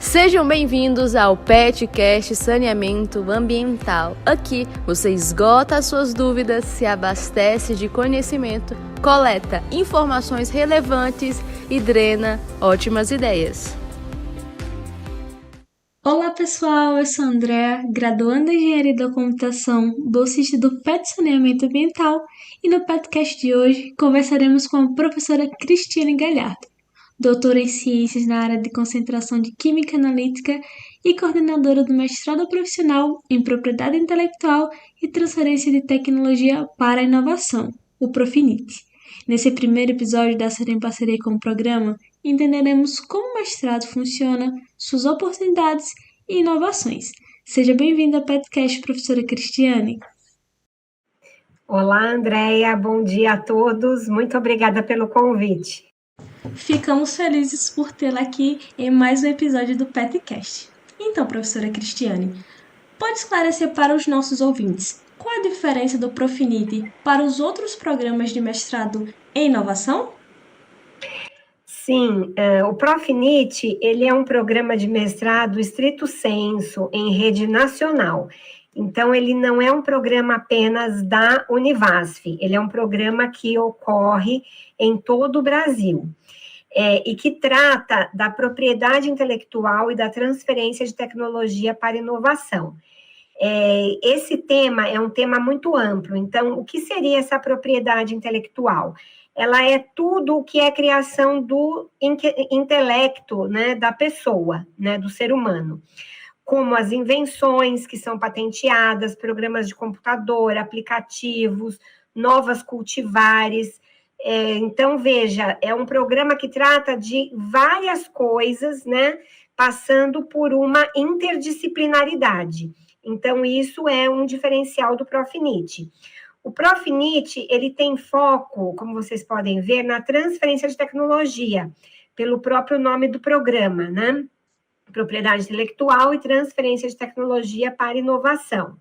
Sejam bem-vindos ao PetCast Saneamento Ambiental. Aqui você esgota as suas dúvidas, se abastece de conhecimento, coleta informações relevantes e drena ótimas ideias. Olá pessoal, eu sou a Andrea, graduanda em Engenharia da Computação, bolsista do PET Saneamento Ambiental, e no PetCast de hoje conversaremos com a professora Cristiane Galhardo, doutora em Ciências na área de concentração de Química Analítica e coordenadora do mestrado profissional em Propriedade Intelectual e Transferência de Tecnologia para a Inovação, o Profinit. Nesse primeiro episódio da série em parceria com o programa, entenderemos como o mestrado funciona, suas oportunidades e inovações. Seja bem-vinda ao PetCast, professora Cristiane. Olá, Andréia, bom dia a todos. Muito obrigada pelo convite. Ficamos felizes por tê-la aqui em mais um episódio do PetCast. Então, professora Cristiane, pode esclarecer para os nossos ouvintes qual a diferença do Profinit para os outros programas de mestrado em inovação? Sim, o Profinit, ele é um programa de mestrado estrito sensu em rede nacional. Então, ele não é um programa apenas da Univasf, ele é um programa que ocorre em todo o Brasil. E que trata da propriedade intelectual e da transferência de tecnologia para inovação. Esse tema é um tema muito amplo. Então, o que seria essa propriedade intelectual? Ela é tudo o que é criação do intelecto, né, da pessoa, né, do ser humano, como as invenções que são patenteadas, programas de computador, aplicativos, novas cultivares. Então, veja, é um programa que trata de várias coisas, né, passando por uma interdisciplinaridade. Então, isso é um diferencial do Profinit. O Profinit, ele tem foco, como vocês podem ver, na transferência de tecnologia, pelo próprio nome do programa, né? Propriedade intelectual e transferência de tecnologia para inovação.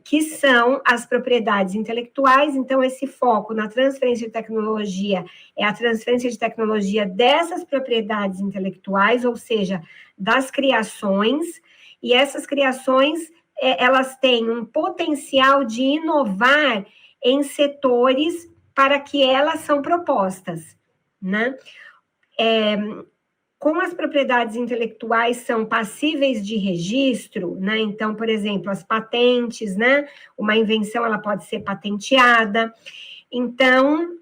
Que são as propriedades intelectuais. Então, esse foco na transferência de tecnologia é a transferência de tecnologia dessas propriedades intelectuais, ou seja, das criações, e essas criações, elas têm um potencial de inovar em setores para que elas são propostas, né? Como as propriedades intelectuais são passíveis de registro, né? Então, por exemplo, as patentes, né? Uma invenção, ela pode ser patenteada. Então,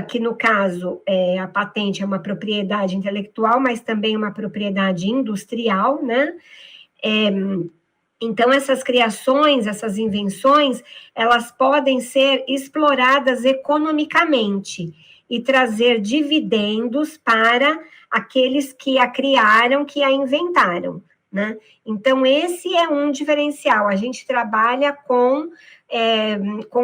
que no caso, a patente é uma propriedade intelectual, mas também uma propriedade industrial, né? Então, essas criações, essas invenções, elas podem ser exploradas economicamente e trazer dividendos para aqueles que a criaram, que a inventaram, né? Então, esse é um diferencial. A gente trabalha com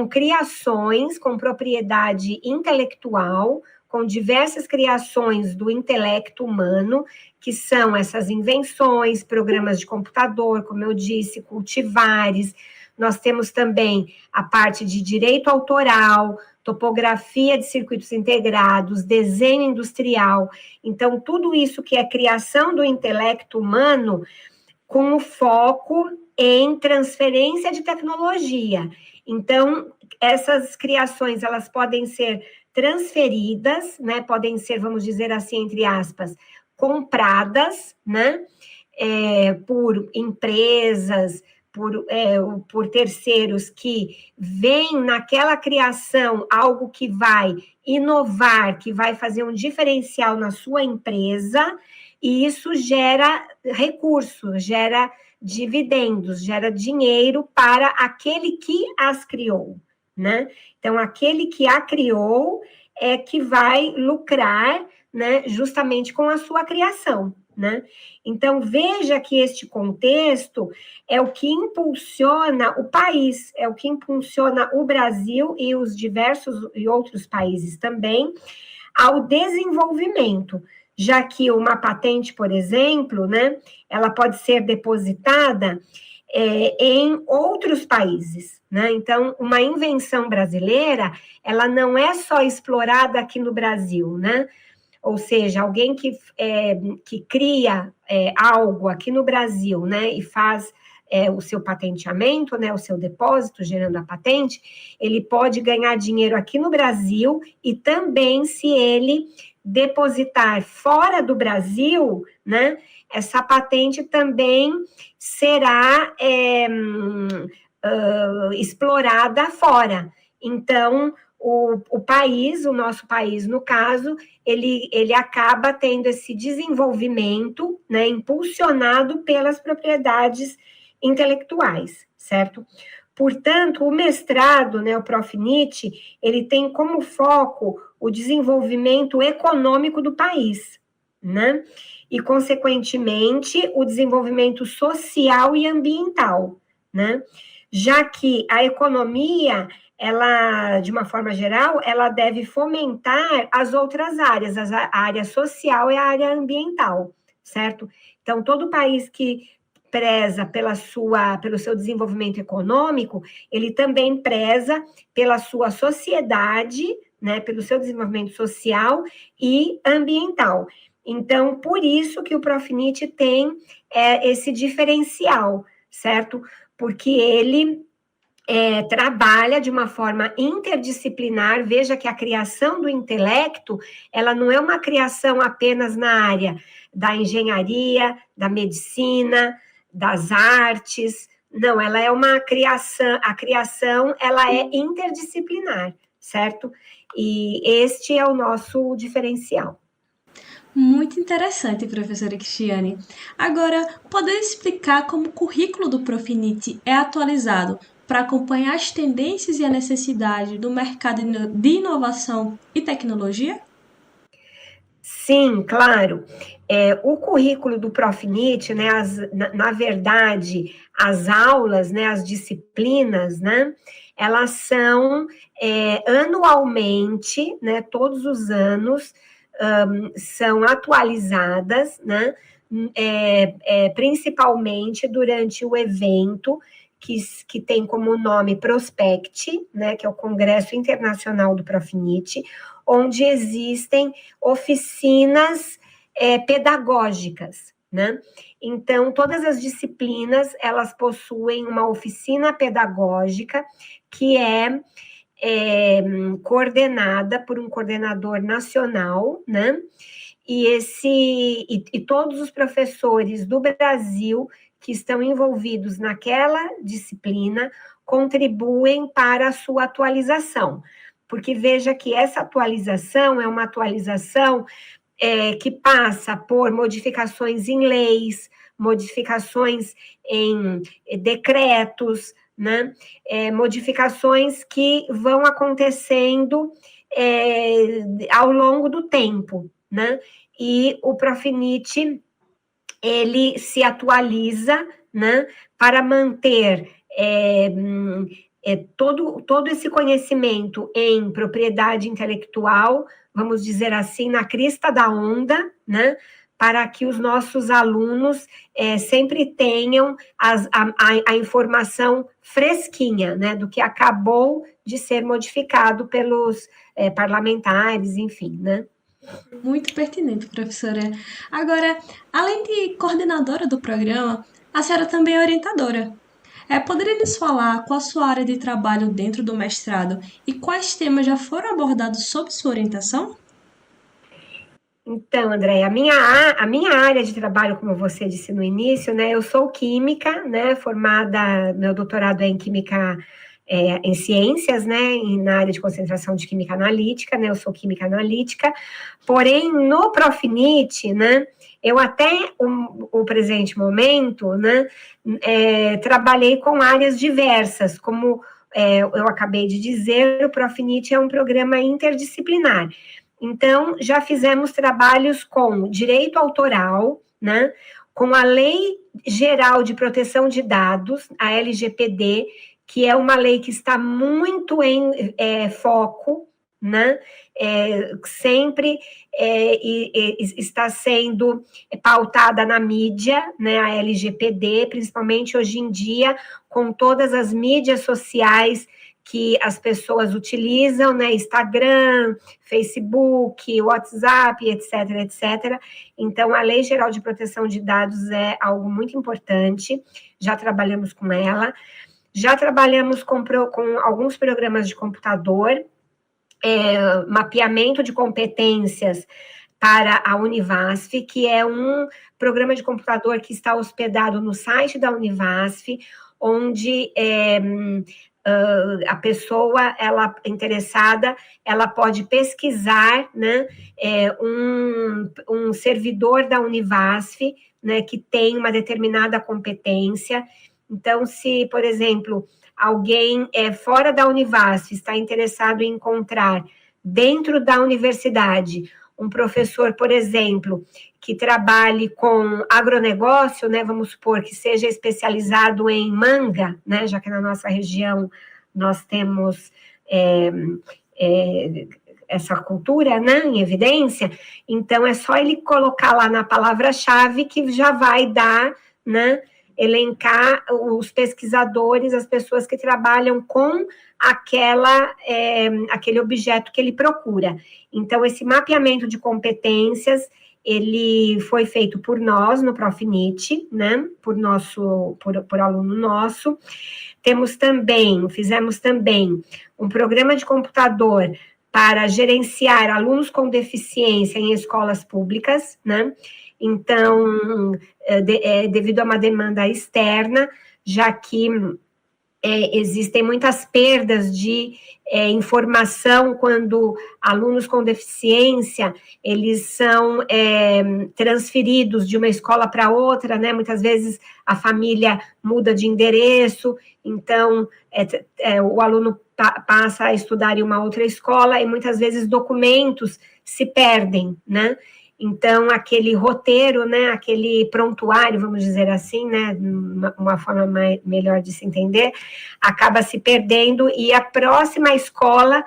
criações, com propriedade intelectual, com diversas criações do intelecto humano, que são essas invenções, programas de computador, como eu disse, cultivares. Nós temos também a parte de direito autoral, topografia de circuitos integrados, desenho industrial. Então, tudo isso que é criação do intelecto humano, com o foco em transferência de tecnologia. Então, essas criações, elas podem ser transferidas, né? Podem ser, vamos dizer assim, entre aspas, compradas, né? Por empresas, por terceiros que veem naquela criação algo que vai inovar, que vai fazer um diferencial na sua empresa, e isso gera recursos, gera dividendos, gera dinheiro para aquele que as criou, né? Então, aquele que a criou é que vai lucrar, né, justamente com a sua criação, né? Então, veja que este contexto é o que impulsiona o país, é o que impulsiona o Brasil e os diversos e outros países também ao desenvolvimento, já que uma patente, por exemplo, né, ela pode ser depositada em outros países, né? Então, uma invenção brasileira, ela não é só explorada aqui no Brasil, né? ou seja, alguém que cria algo aqui no Brasil, né, e faz o seu patenteamento, né, o seu depósito, gerando a patente, ele pode ganhar dinheiro aqui no Brasil e também se ele depositar fora do Brasil, né, essa patente também será explorada fora. Então, o país, o nosso país, no caso, ele acaba tendo esse desenvolvimento, né, impulsionado pelas propriedades intelectuais, certo? Portanto, o mestrado, né, o Profnit, ele tem como foco o desenvolvimento econômico do país, né? E, consequentemente, o desenvolvimento social e ambiental, né? Já que a economia, ela, de uma forma geral, ela deve fomentar as outras áreas, a área social e a área ambiental, certo? Então, todo país que preza pelo seu desenvolvimento econômico, ele também preza pela sua sociedade, né, pelo seu desenvolvimento social e ambiental. Então, por isso que o Profnit tem esse diferencial, certo? Porque ele trabalha de uma forma interdisciplinar. Veja que a criação do intelecto, ela não é uma criação apenas na área da engenharia, da medicina, das artes, não, ela é uma criação, a criação, ela é interdisciplinar, certo? E este é o nosso diferencial. Muito interessante, professora Cristiane. Agora, poder explicar como o currículo do Profnit é atualizado para acompanhar as tendências e a necessidade do mercado de inovação e tecnologia? Sim, claro. O currículo do Profnit, né, na verdade, as aulas, né, as disciplinas, né, elas são anualmente, né, todos os anos, são atualizadas, né, principalmente durante o evento que tem como nome Prospect, né, que é o Congresso Internacional do Profnit, onde existem oficinas pedagógicas, né? Então, todas as disciplinas, elas possuem uma oficina pedagógica que é coordenada por um coordenador nacional, né? E todos os professores do Brasil que estão envolvidos naquela disciplina contribuem para a sua atualização. Porque veja que essa atualização é uma atualização que passa por modificações em leis, modificações em decretos, né? Modificações que vão acontecendo ao longo do tempo, né? E o Profnit, ele se atualiza, né, para manter todo esse conhecimento em propriedade intelectual, vamos dizer assim, na crista da onda, né, para que os nossos alunos sempre tenham a informação fresquinha, né, do que acabou de ser modificado pelos parlamentares, enfim, né. Muito pertinente, professora. Agora, além de coordenadora do programa, a senhora também é orientadora. Poderia nos falar qual a sua área de trabalho dentro do mestrado e quais temas já foram abordados sob sua orientação? Então, André, a minha área de trabalho, como você disse no início, né, eu sou química, né, formada, meu doutorado é em química, em ciências, né, na área de concentração de química analítica, né, eu sou química analítica, porém, no Profnit, né, eu até o presente momento, né, trabalhei com áreas diversas, como eu acabei de dizer, o Profnit é um programa interdisciplinar. Então, já fizemos trabalhos com direito autoral, né, com a Lei Geral de Proteção de Dados, a LGPD, que é uma lei que está muito em foco, né, sempre está sendo pautada na mídia, né, a LGPD, principalmente hoje em dia, com todas as mídias sociais que as pessoas utilizam, né, Instagram, Facebook, WhatsApp, etc, etc. Então, a Lei Geral de Proteção de Dados é algo muito importante, já trabalhamos com ela, já trabalhamos com alguns programas de computador, mapeamento de competências para a Univasf, que é um programa de computador que está hospedado no site da Univasf, onde a pessoa, ela interessada, ela pode pesquisar, né, um servidor da Univasf, né, que tem uma determinada competência. Então, se, por exemplo, alguém fora da Univasf está interessado em encontrar dentro da universidade um professor, por exemplo, que trabalhe com agronegócio, né, vamos supor que seja especializado em manga, né, já que na nossa região nós temos essa cultura, né, em evidência, então é só ele colocar lá na palavra-chave que já vai dar, né, elencar os pesquisadores, as pessoas que trabalham com aquele objeto que ele procura. Então, esse mapeamento de competências, ele foi feito por nós, no Profinit, né, por aluno nosso. Fizemos também um programa de computador para gerenciar alunos com deficiência em escolas públicas, né. Então, devido a uma demanda externa, já que existem muitas perdas de informação quando alunos com deficiência, eles são transferidos de uma escola para outra, né? Muitas vezes a família muda de endereço, então o aluno passa a estudar em uma outra escola e muitas vezes documentos se perdem, né? Então, aquele roteiro, né, aquele prontuário, vamos dizer assim, né, uma forma melhor de se entender, acaba se perdendo e a próxima escola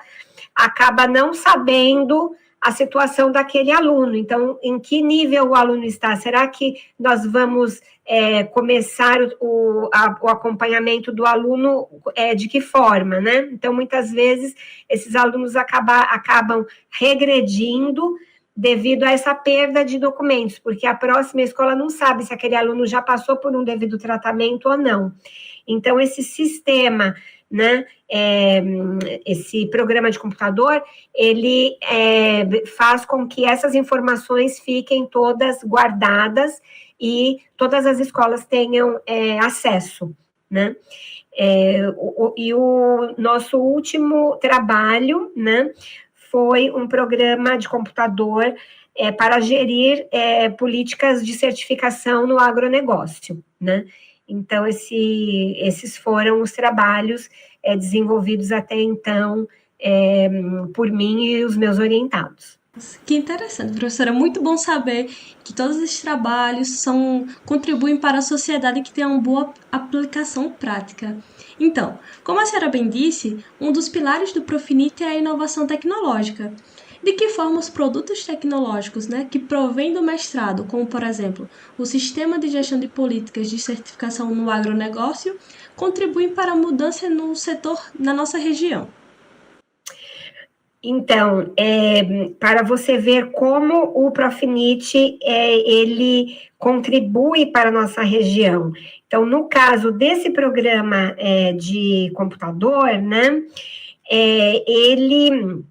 acaba não sabendo a situação daquele aluno. Então, em que nível o aluno está? Será que nós vamos começar o acompanhamento do aluno de que forma, né? Então, muitas vezes, esses alunos acabam regredindo devido a essa perda de documentos, porque a próxima escola não sabe se aquele aluno já passou por um devido tratamento ou não. Então, esse sistema, né, esse programa de computador, ele faz com que essas informações fiquem todas guardadas e todas as escolas tenham acesso, né. E o nosso último trabalho, né, foi um programa de computador para gerir políticas de certificação no agronegócio, né? Então, esses foram os trabalhos desenvolvidos até então por mim e os meus orientados. Que interessante, professora. Muito bom saber que todos esses trabalhos contribuem para a sociedade que tem uma boa aplicação prática. Então, como a senhora bem disse, um dos pilares do Profinit é a inovação tecnológica. De que forma os produtos tecnológicos, né, que provêm do mestrado, como, por exemplo, o Sistema de Gestão de Políticas de Certificação no Agronegócio, contribuem para a mudança no setor na nossa região? Então, para você ver como o Profinit, ele contribui para a nossa região. Então, no caso desse programa de computador, né, ele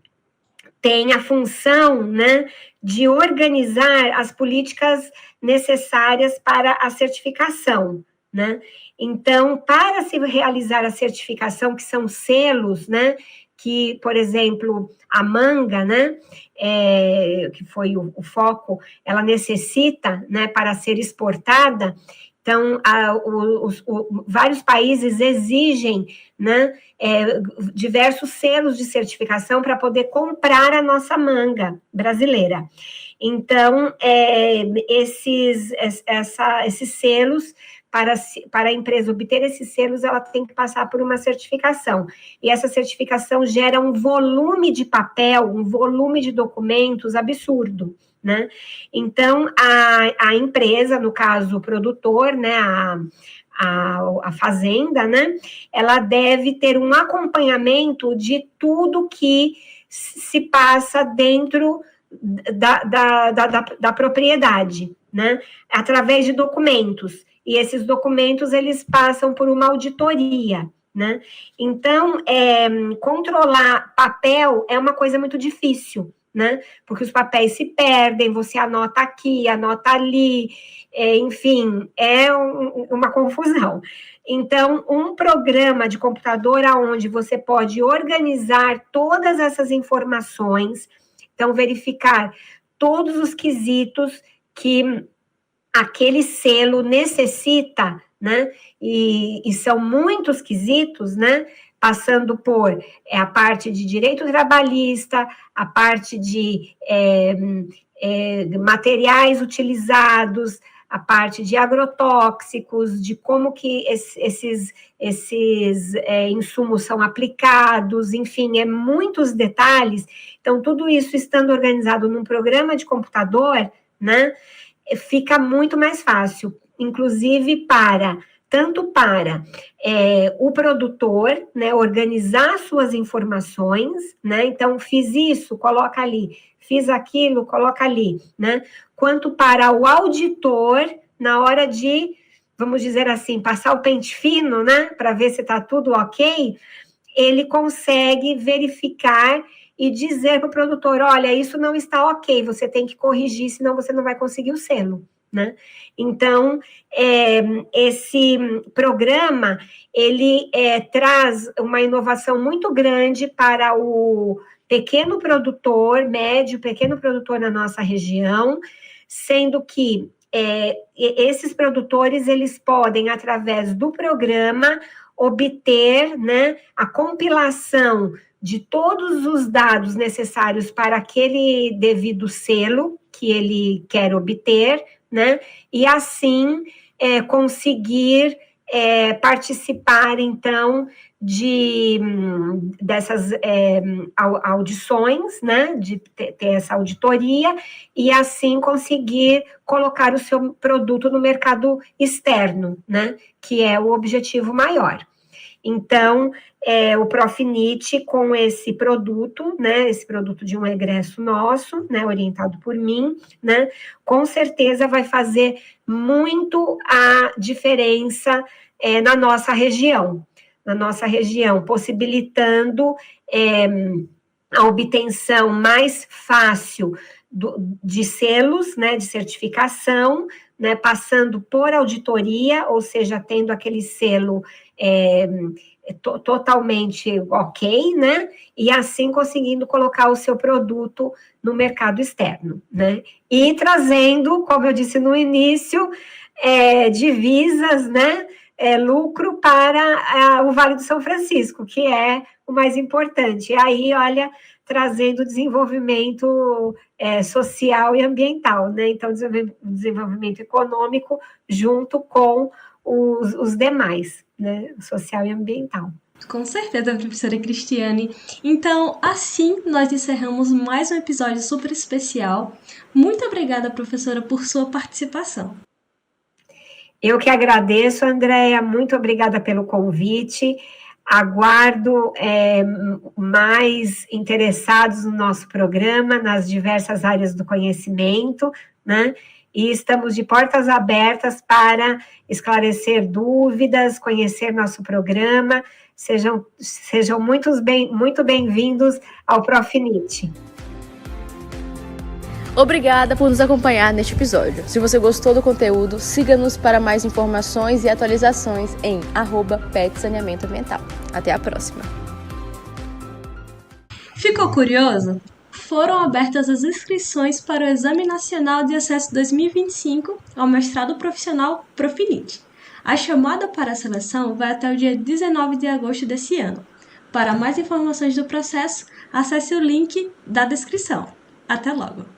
tem a função, né, de organizar as políticas necessárias para a certificação, né. Então, para se realizar a certificação, que são selos, né, que, por exemplo, a manga, né, que foi o foco, ela necessita, né, para ser exportada. Então, vários países exigem, né, diversos selos de certificação para poder comprar a nossa manga brasileira. Então, esses selos, para a empresa obter esses selos, ela tem que passar por uma certificação. E essa certificação gera um volume de papel, um volume de documentos absurdo, né? Então, a empresa, no caso, o produtor, né, a fazenda, né, ela deve ter um acompanhamento de tudo que se passa dentro da propriedade, né, através de documentos, e esses documentos, eles passam por uma auditoria, né, então, controlar papel é uma coisa muito difícil, né, porque os papéis se perdem, você anota aqui, anota ali, enfim, uma confusão. Então, um programa de computador onde você pode organizar todas essas informações, então, verificar todos os quesitos que aquele selo necessita, né, e são muitos quesitos, né, passando por a parte de direito trabalhista, a parte de materiais utilizados, a parte de agrotóxicos, de como que esses insumos são aplicados, enfim, muitos detalhes. Então, tudo isso estando organizado num programa de computador, né, fica muito mais fácil, inclusive tanto para o produtor, né, organizar suas informações, né, então fiz isso, coloca ali, fiz aquilo, coloca ali, né, quanto para o auditor, na hora de, vamos dizer assim, passar o pente fino, né, para ver se está tudo ok, ele consegue verificar e dizer para o produtor, olha, isso não está ok, você tem que corrigir, senão você não vai conseguir o selo, né? Então, esse programa, ele traz uma inovação muito grande para o pequeno produtor, médio, pequeno produtor na nossa região, sendo que esses produtores, eles podem, através do programa, obter, né, a compilação de todos os dados necessários para aquele devido selo que ele quer obter, né, e assim conseguir participar, então, dessas audições, né, de ter essa auditoria, e assim conseguir colocar o seu produto no mercado externo, né, que é o objetivo maior. Então, o Profinit, com esse produto, né, esse produto de um egresso nosso, né, orientado por mim, né, com certeza vai fazer muito a diferença na nossa região, possibilitando a obtenção mais fácil de selos, né, de certificação, né, passando por auditoria, ou seja, tendo aquele selo totalmente ok, né, e assim conseguindo colocar o seu produto no mercado externo, né, e trazendo, como eu disse no início, divisas, né, lucro para o Vale do São Francisco, que é o mais importante. E aí, olha, trazendo desenvolvimento social e ambiental, né? Então, desenvolvimento econômico junto com os demais, né? Social e ambiental. Com certeza, professora Cristiane. Então, assim nós encerramos mais um episódio super especial. Muito obrigada, professora, por sua participação. Eu que agradeço, Andréia, muito obrigada pelo convite. Aguardo mais interessados no nosso programa, nas diversas áreas do conhecimento, né? E estamos de portas abertas para esclarecer dúvidas, conhecer nosso programa. Sejam muito bem-vindos ao Profinit. Obrigada por nos acompanhar neste episódio. Se você gostou do conteúdo, siga-nos para mais informações e atualizações em @petsaneamentoambiental. Até a próxima. Ficou curioso? Foram abertas as inscrições para o Exame Nacional de Acesso 2025 ao Mestrado Profissional Profinit. A chamada para a seleção vai até o dia 19 de agosto desse ano. Para mais informações do processo, acesse o link da descrição. Até logo!